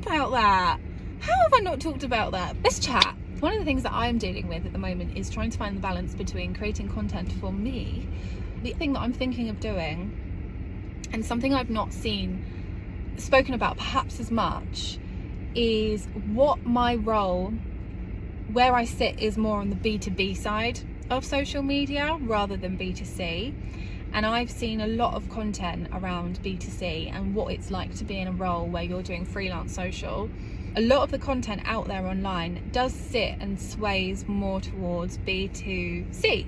about that? How have I not talked about that? Let's chat. One of the things that I'm dealing with at the moment is trying to find the balance between creating content for me. The thing that I'm thinking of doing, and something I've not seen spoken about perhaps as much, is what my role, where I sit, is more on the B2B side of social media rather than B2C. And I've seen a lot of content around B2C and what it's like to be in a role where you're doing freelance social. A lot of the content out there online does sit and sways more towards B2C,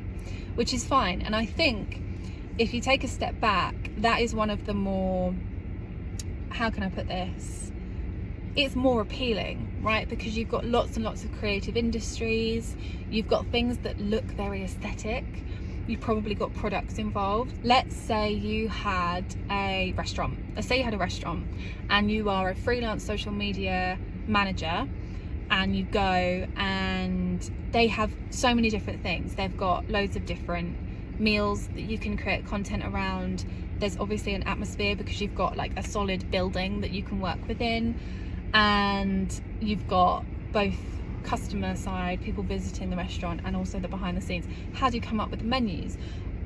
which is fine. And I think if you take a step back, that is one of the more, how can I put this? It's more appealing, right? Because you've got lots and lots of creative industries. You've got things that look very aesthetic. You've probably got products involved. Let's say you had a restaurant. Let's say you had a restaurant and you are a freelance social media manager, and you go and they have so many different things. They've got loads of different meals that you can create content around. There's obviously an atmosphere because you've got like a solid building that you can work within, and you've got both customer side, people visiting the restaurant, and also the behind the scenes. How do you come up with the menus?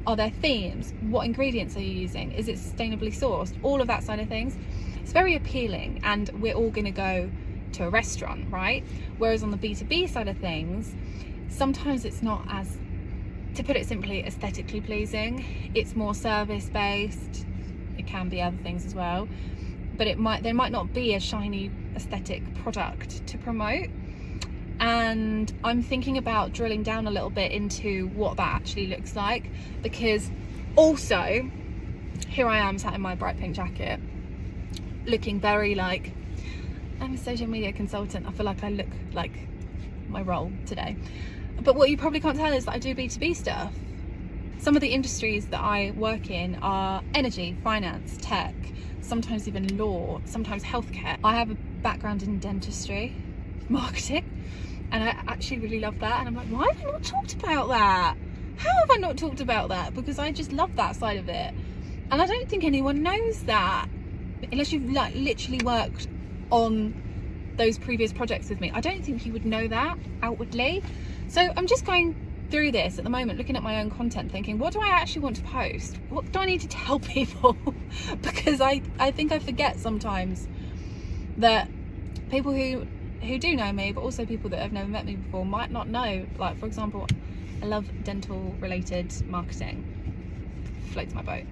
Are there themes? What ingredients are you using? Is it sustainably sourced? All of that side of things. It's very appealing, and we're all going to go to a restaurant, right? Whereas on the B2B side of things, sometimes it's not as, to put it simply, aesthetically pleasing. It's more service based. It can be other things as well, but there might not be a shiny aesthetic product to promote. And I'm thinking about drilling down a little bit into what that actually looks like, because also here I am sat in my bright pink jacket looking very like I'm a social media consultant. I feel like I look like my role today. But what you probably can't tell is that I do B2B stuff. Some of the industries that I work in are energy, finance, tech, sometimes even law, sometimes healthcare. I have a background in dentistry, marketing, and I actually really love that. And I'm like, why have I not talked about that? How have I not talked about that? Because I just love that side of it. And I don't think anyone knows that, unless you've like literally worked on those previous projects with me. I don't think you would know that outwardly. So I'm just going through this at the moment, looking at my own content, thinking, what do I actually want to post? What do I need to tell people? Because I think I forget sometimes that people who do know me, but also people that have never met me before, might not know. Like, for example, I love dental related marketing. Floats my boat.